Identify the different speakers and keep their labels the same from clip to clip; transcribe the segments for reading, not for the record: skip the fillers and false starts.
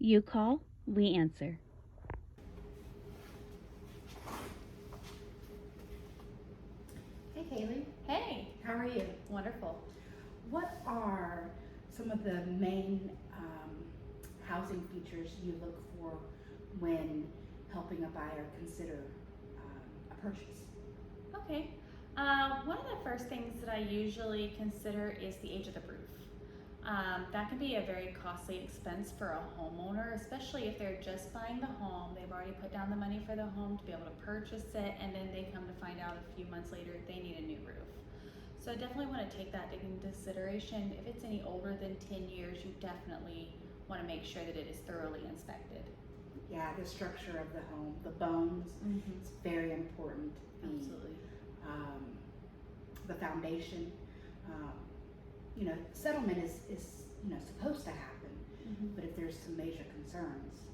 Speaker 1: You call, we answer.
Speaker 2: Hey Haley,
Speaker 3: Hey,
Speaker 2: how are you?
Speaker 3: wonderful.
Speaker 2: What are some of the main housing features you look for when helping a buyer consider a purchase?
Speaker 3: Okay. One of the first things that I usually consider is the age of the roof. That can be a very costly expense for a homeowner, especially if they're just buying the home. They've already put down the money for the home to be able to purchase it, and then they come to find out a few months later they need a new roof. So I definitely want to take that into consideration. If it's any older than 10 years, you definitely want to make sure that it is thoroughly inspected.
Speaker 2: Yeah, the structure of the home, the bones, it's very important.
Speaker 3: Absolutely.
Speaker 2: Um, the foundation, um, settlement is supposed to happen, but if there's some major concerns,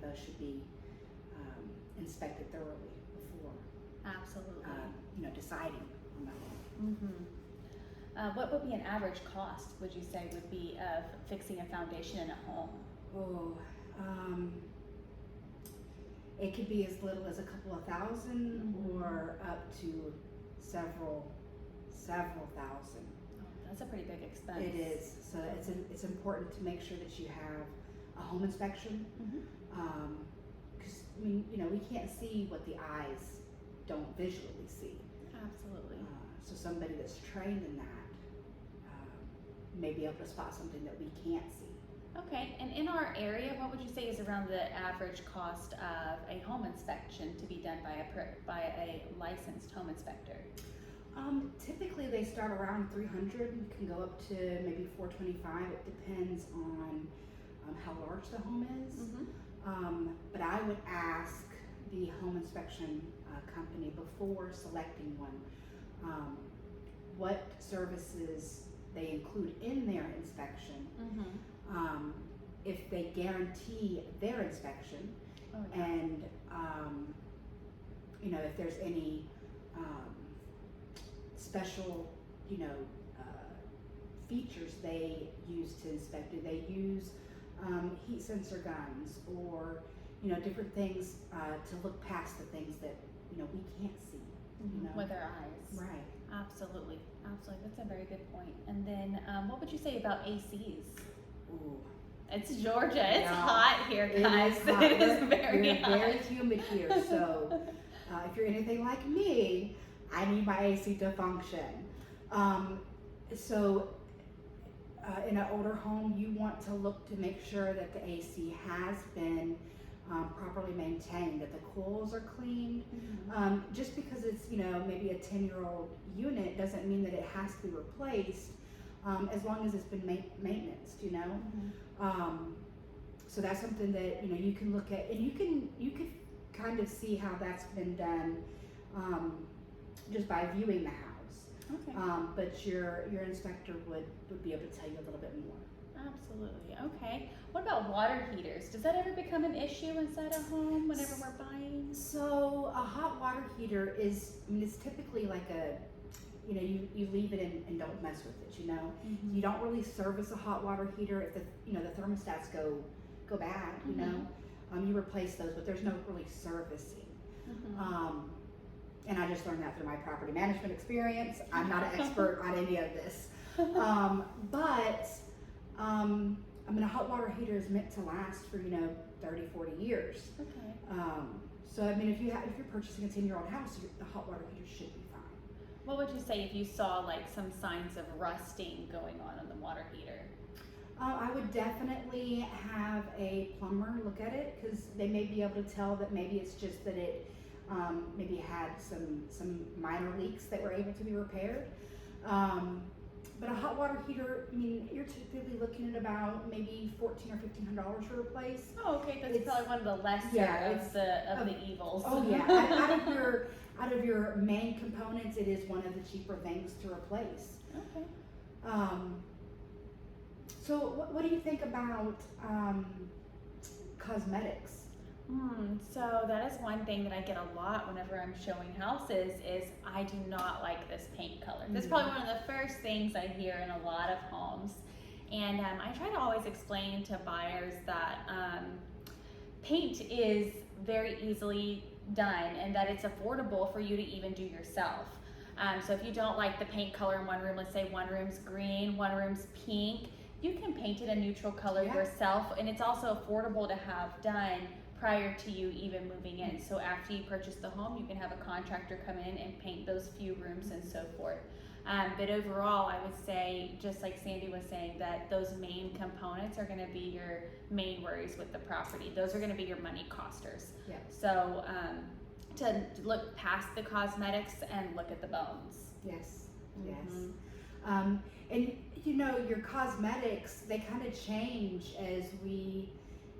Speaker 2: those should be inspected thoroughly before
Speaker 3: Absolutely.
Speaker 2: Deciding on the home.
Speaker 3: What would be an average cost, would you say, would be of fixing a foundation in a home?
Speaker 2: Oh, it could be as little as a couple of thousand or up to several thousand.
Speaker 3: Oh, that's a pretty big expense.
Speaker 2: It is. So it's important to make sure that you have a home inspection. Because we can't see what the eyes don't visually see.
Speaker 3: Absolutely.
Speaker 2: So somebody that's trained in that may be able to spot something that we can't see.
Speaker 3: Okay, and in our area, what would you say is around the average cost of a home inspection to be done by a licensed home inspector?
Speaker 2: Typically they start around 300 and can go up to maybe 425. It depends on how large the home is. But I would ask the home inspection company before selecting one what services they include in their inspection. If they guarantee their inspection,
Speaker 3: Oh, yeah.
Speaker 2: and if there's any special features they use to inspect. Do they use heat sensor guns or different things to look past the things that we can't see
Speaker 3: With our eyes.
Speaker 2: Right.
Speaker 3: Absolutely. Absolutely. That's a very good point. And then what would you say about ACs?
Speaker 2: Ooh.
Speaker 3: It's Georgia. It's
Speaker 2: Yeah.
Speaker 3: hot here, guys.
Speaker 2: It is hot.
Speaker 3: It is very
Speaker 2: We're
Speaker 3: hot.
Speaker 2: very humid here, so if you're anything like me, I need my AC to function. In an older home, you want to look to make sure that the AC has been properly maintained, that the coils are clean. Just because it's maybe a 10-year-old unit doesn't mean that it has to be replaced, as long as it's been maintenance. So that's something that you can look at, and you can kind of see how that's been done just by viewing the house.
Speaker 3: Okay.
Speaker 2: But your inspector would be able to tell you a little bit more.
Speaker 3: Absolutely. Okay. What about water heaters? Does that ever become an issue inside a home whenever we're buying?
Speaker 2: So a hot water heater it's typically like you leave it in and don't mess with it. You don't really service a hot water heater if the thermostats go bad. You replace those, but there's no really servicing. And I just learned that through my property management experience. I'm not an expert on any of this. But a hot water heater is meant to last for 30, 40 years.
Speaker 3: Okay.
Speaker 2: So if you're purchasing a 10-year-old house, the hot water heater should be fine.
Speaker 3: What would you say if you saw like some signs of rusting going on in the water heater?
Speaker 2: I would definitely have a plumber look at it, because they may be able to tell that maybe it's just that it maybe had some minor leaks that were able to be repaired. But a hot water heater, you're typically looking at about maybe $1,400 or $1,500 to replace.
Speaker 3: Oh, okay. That's probably one of the lesser of the evils.
Speaker 2: Oh yeah, out of your main components, it is one of the cheaper things to replace.
Speaker 3: Okay.
Speaker 2: So what do you think about cosmetics?
Speaker 3: So that is one thing that I get a lot whenever I'm showing houses is I do not like this paint color. That's probably one of the first things I hear in a lot of homes. And I try to always explain to buyers that paint is very easily done and that it's affordable for you to even do yourself. So if you don't like the paint color in one room, let's say one room's green, one room's pink, you can paint it a neutral color yourself, and it's also affordable to have done prior to you even moving in. So after you purchase the home, you can have a contractor come in and paint those few rooms and so forth. But overall, I would say, just like Sandy was saying, that those main components are going to be your main worries with the property. Those are going to be your money costers.
Speaker 2: Yeah.
Speaker 3: So to look past the cosmetics and look at the bones.
Speaker 2: Yes.
Speaker 3: Mhm.
Speaker 2: Yes. And you know, your cosmetics, they kind of change as we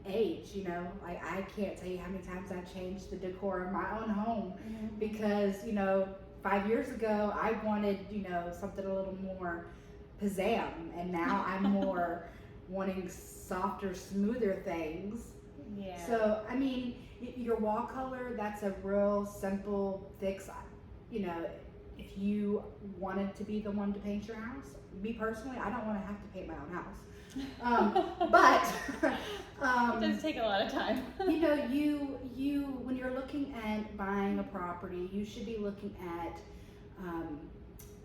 Speaker 2: age. You know, like I can't tell you how many times I've changed the decor of my own home because, you know, 5 years ago I wanted, you know, something a little more pizzazz, and now I'm more wanting softer, smoother things.
Speaker 3: Yeah.
Speaker 2: So I mean, your wall color, that's a real simple fix. You know, if you wanted to be the one to paint your house, me personally, I don't want to have to paint my own house. But
Speaker 3: it does take a lot of time.
Speaker 2: you know, you when you're looking at buying a property, you should be looking at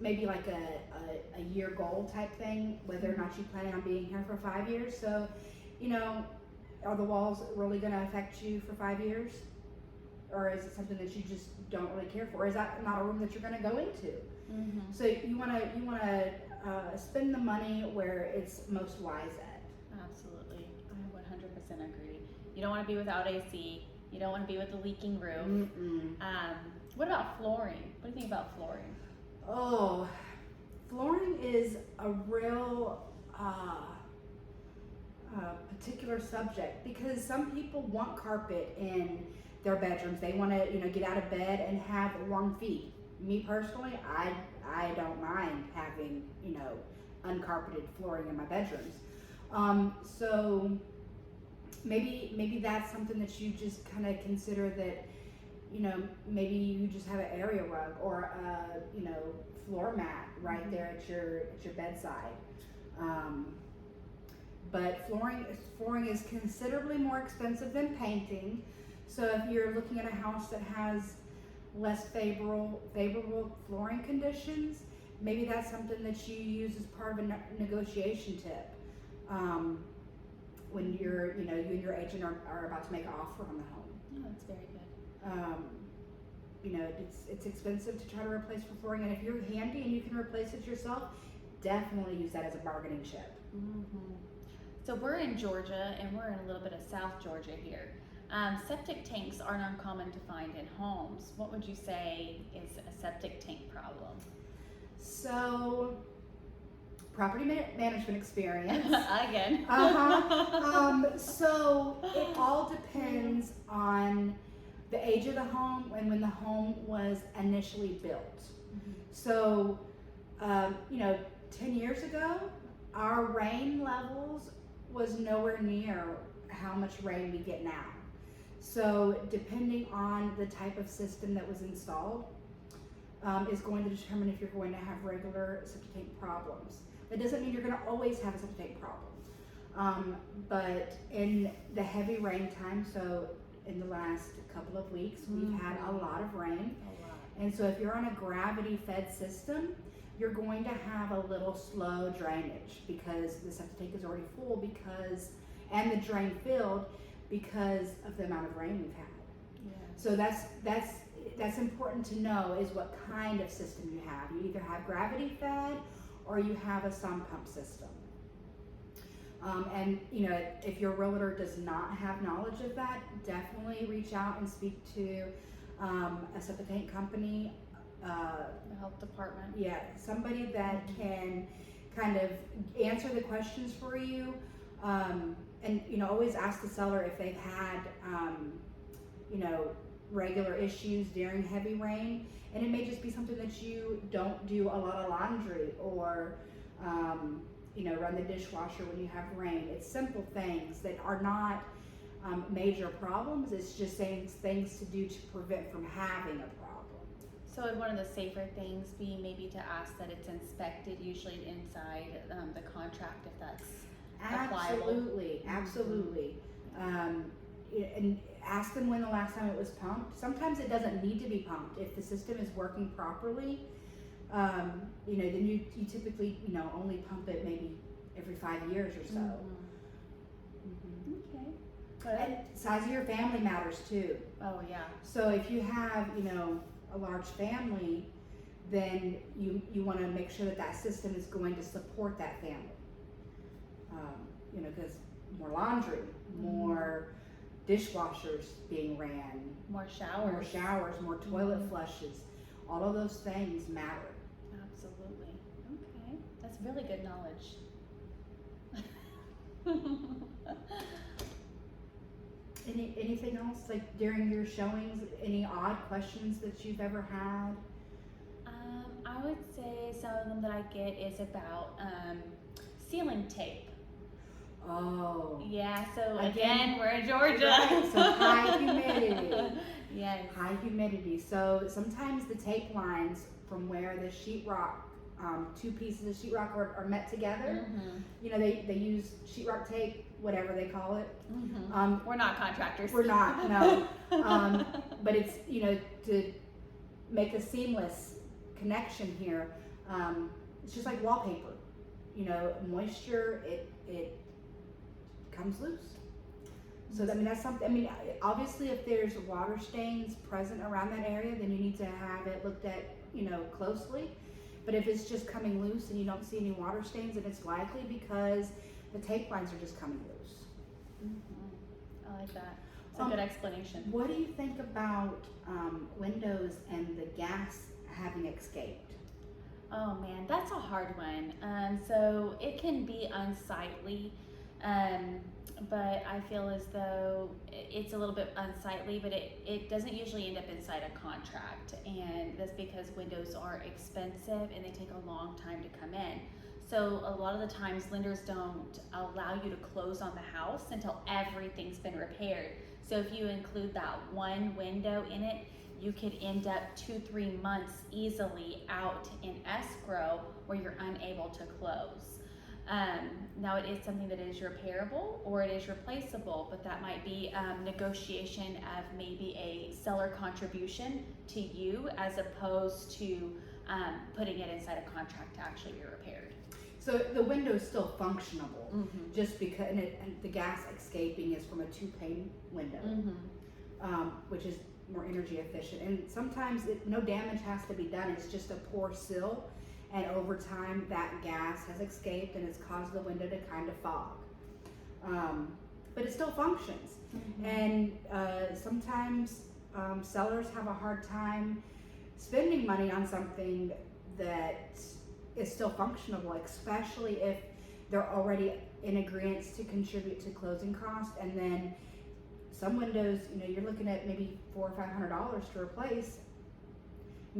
Speaker 2: maybe like a year goal type thing, whether or not you plan on being here for 5 years. So, you know, are the walls really going to affect you for 5 years? Or is it something that you just don't really care for? Or is that not a room that you're going to go into?
Speaker 3: Mm-hmm.
Speaker 2: So you want to spend the money where it's most wise at.
Speaker 3: Absolutely. I 100% agree. You don't want to be without AC. You don't want to be with a leaking roof.
Speaker 2: Mm-mm.
Speaker 3: What about flooring? What do you think about flooring?
Speaker 2: Oh, flooring is a real particular subject because some people want carpet in their bedrooms. They want to, you know, get out of bed and have warm feet. Me personally, I don't mind having, you know, uncarpeted flooring in my bedrooms. So maybe that's something that you just kind of consider that, you know, maybe you just have an area rug or a, you know, floor mat right there at your bedside. But flooring is considerably more expensive than painting. So if you're looking at a house that has less favorable flooring conditions, maybe that's something that you use as part of a negotiation tip. When you're, you know, you and your agent are about to make an offer on the home.
Speaker 3: Oh, that's very good.
Speaker 2: You know, it's expensive to try to replace flooring, and if you're handy and you can replace it yourself, definitely use that as a bargaining chip.
Speaker 3: Mm-hmm. So we're in Georgia, and we're in a little bit of South Georgia here. Septic tanks aren't uncommon to find in homes. What would you say is a septic tank problem?
Speaker 2: So, property management experience.
Speaker 3: Again.
Speaker 2: So it all depends on the age of the home and when the home was initially built.
Speaker 3: Mm-hmm.
Speaker 2: So, you know, 10 years ago, our rain levels was nowhere near how much rain we get now. So depending on the type of system that was installed is going to determine if you're going to have regular septic tank problems. That doesn't mean you're going to always have a septic tank problem. But in the heavy rain time, so in the last couple of weeks, we've had a lot of rain. And so if you're on a gravity fed system, you're going to have a little slow drainage because the septic tank is already full and the drain filled because of the amount of rain we've had.
Speaker 3: Yeah.
Speaker 2: So that's important to know is what kind of system you have. You either have gravity fed or you have a sump pump system. And you know, if your realtor does not have knowledge of that, definitely reach out and speak to a septic tank company.
Speaker 3: The health department.
Speaker 2: Yeah, somebody that can kind of answer the questions for you. And you know, always ask the seller if they've had you know, regular issues during heavy rain. And it may just be something that you don't do a lot of laundry or you know, run the dishwasher when you have rain. It's simple things that are not major problems. It's just things to do to prevent from having a problem.
Speaker 3: So would one of the safer things be maybe to ask that it's inspected usually inside the contract if that's applicable?
Speaker 2: Absolutely, absolutely. And ask them when the last time it was pumped. Sometimes it doesn't need to be pumped. If the system is working properly, then you typically, only pump it maybe every 5 years or so.
Speaker 3: Okay.
Speaker 2: And size of your family matters too.
Speaker 3: Oh yeah.
Speaker 2: So if you have, a large family, then you want to make sure that system is going to support that family. Because more laundry, more dishwashers being ran,
Speaker 3: More showers,
Speaker 2: more toilet flushes, all of those things matter.
Speaker 3: Absolutely. Okay. That's really good knowledge.
Speaker 2: Anything else, like during your showings, any odd questions that you've ever had?
Speaker 3: I would say some of them that I get is about ceiling tape.
Speaker 2: Oh.
Speaker 3: Yeah, so again we're in Georgia.
Speaker 2: Right, so high humidity.
Speaker 3: Yes.
Speaker 2: High humidity. So sometimes the tape lines from where the sheetrock, two pieces of sheetrock are met together, they use sheetrock tape, whatever they call it.
Speaker 3: We're not contractors.
Speaker 2: We're not, no. But it's, to make a seamless connection here, it's just like wallpaper. Moisture, it comes loose. So that's something. Obviously, if there's water stains present around that area, then you need to have it looked at, closely. But if it's just coming loose and you don't see any water stains, then it's likely because the tape lines are just coming loose.
Speaker 3: I like that. It's a good explanation.
Speaker 2: What do you think about windows and the gas having escaped?
Speaker 3: Oh man, that's a hard one. So it can be unsightly, but I feel as though it's a little bit unsightly, but it doesn't usually end up inside a contract, and that's because windows are expensive and they take a long time to come in. So a lot of the times lenders don't allow you to close on the house until everything's been repaired. So if you include that one window in it, you could end up 2-3 months easily out in escrow where you're unable to close. Now it is something that is repairable or it is replaceable, but that might be negotiation of maybe a seller contribution to you as opposed to putting it inside a contract to actually be repaired.
Speaker 2: So the window is still functionable, just because and the gas escaping is from a 2-pane window, which is more energy efficient. And sometimes no damage has to be done. It's just a poor sill, and over time that gas has escaped and it's caused the window to kind of fog. But it still functions. And sometimes sellers have a hard time spending money on something that is still functionable, especially if they're already in agreement to contribute to closing costs. And then some windows, you're looking at maybe $400 or $500 to replace.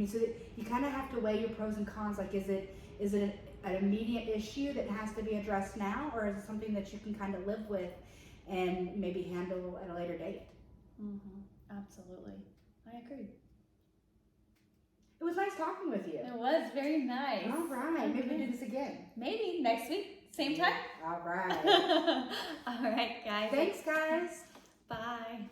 Speaker 2: So you kind of have to weigh your pros and cons. Like, is it an immediate issue that has to be addressed now, or is it something that you can kind of live with and maybe handle at a later date?
Speaker 3: Absolutely, I agree.
Speaker 2: It was nice talking with you.
Speaker 3: It was very nice.
Speaker 2: All right, maybe we'll do this again.
Speaker 3: Maybe next week, same time.
Speaker 2: All right.
Speaker 3: All right, guys.
Speaker 2: Thanks, guys.
Speaker 3: Bye.